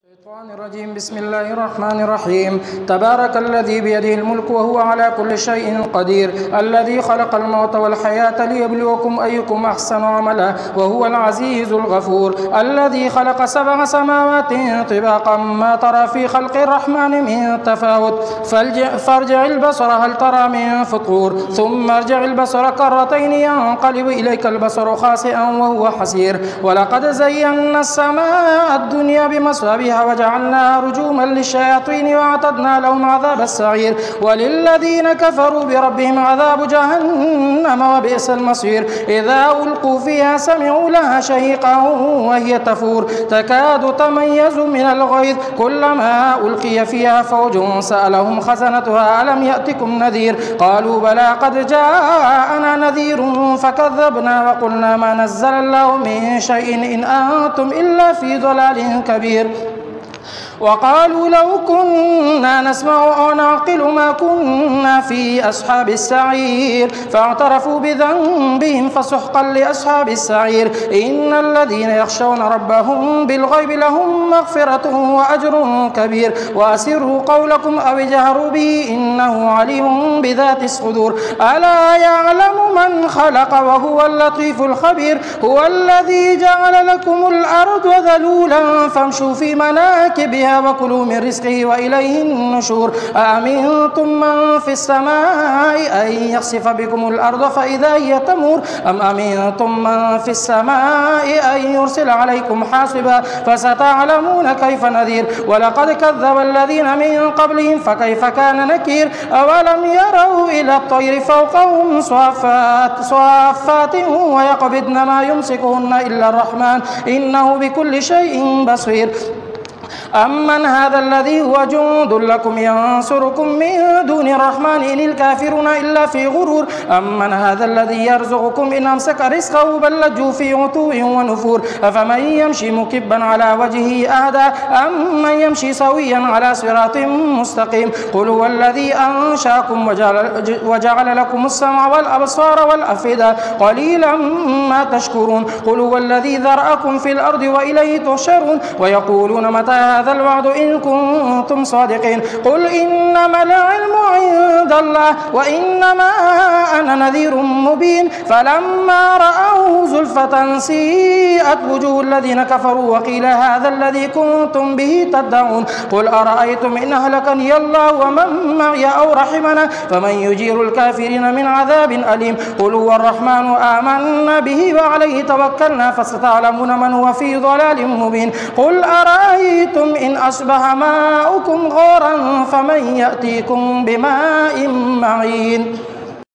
الشيطان الرجيم. بسم الله الرحمن الرحيم. تبارك الذي بيده الملك وهو على كل شيء قدير، الذي خلق الموت والحياة ليبلوكم أيكم أحسن عملا وهو العزيز الغفور، الذي خلق 7 سماوات طباقا ما ترى في خلق الرحمن من تفاوت فارجع البصر هل ترى من فطور ثم ارجع البصر كرتين ينقلب إليك البصر خاسئا وهو حسير. ولقد زينا السماء الدنيا بمصابيح وجعلناها رجوما للشياطين وأعتدنا لهم عذاب السعير، وللذين كفروا بربهم عذاب جهنم وبئس المصير. إذا ألقوا فيها سمعوا لها شهيقا وهي تفور تكاد تميز من الغيظ، كلما ألقي فيها فوج سألهم خزنتها ألم يأتكم نذير قالوا بلى قد جاءنا نذير فكذبنا وقلنا ما نزل الله من شيء إن أنتم إلا في ضلال كبير. وقالوا لو كنا نسمع أو نعقل ما كنا في أصحاب السعير فاعترفوا بذنبهم فسحقا لأصحاب السعير. إن الذين يخشون ربهم بالغيب لهم مغفرة وأجر كبير. وأسروا قولكم أو اجهروا به إنه عليم بذات الصدور. ألا يعلم من خلق وهو اللطيف الخبير. هو الذي جعل لكم الأرض ذلولا فامشوا في مناكبها وكلوا من رزقه وإليه النشور. أأمنتم من في السماء أن يخسف بكم الأرض فإذا هي تمور أم أمنتم من في السماء أن يرسل عليكم حاصبا فستعلمون كيف نذير. ولقد كذب الذين من قبلهم فكيف كان نكير. أولم يروا إلى الطير فوقهم صافات ويقبضن ما يمسكهن إلا الرحمن إنه بكل شيء بصير. أمن هذا الذي هو جند لكم ينصركم من دون الرحمن إن الكافرون إلا في غرور. أمن هذا الذي يرزقكم إن أمسك رزقه بل لجوا في عتو ونفور. أفمن يمشي مكبا على وجهه أهدى أمن يمشي سويا على صراط مستقيم. قل هو الذي أنشأكم وجعل لكم السمع والأبصار والأفئدة قليلا ما تشكرون. قل هو الذي ذرأكم في الأرض وإليه تحشرون. ويقولون متى هذا الوعد إن كنتم صادقين. قل إنما العلم عند الله وإنما أنا نذير مبين. فلما رأوه زلفة سيئت وجوه الذين كفروا وقيل هذا الذي كنتم به تدعون. قل أرأيتم إن أهلكني الله ومن معي أو رحمنا فمن يجير الكافرين من عذاب أليم. قل هو الرحمن آمنا به وعليه توكلنا فستعلمون من هو في ضلال مبين. قل أرأيتم إن أصبح ماؤكم غورا فمن يأتيكم بماء معين.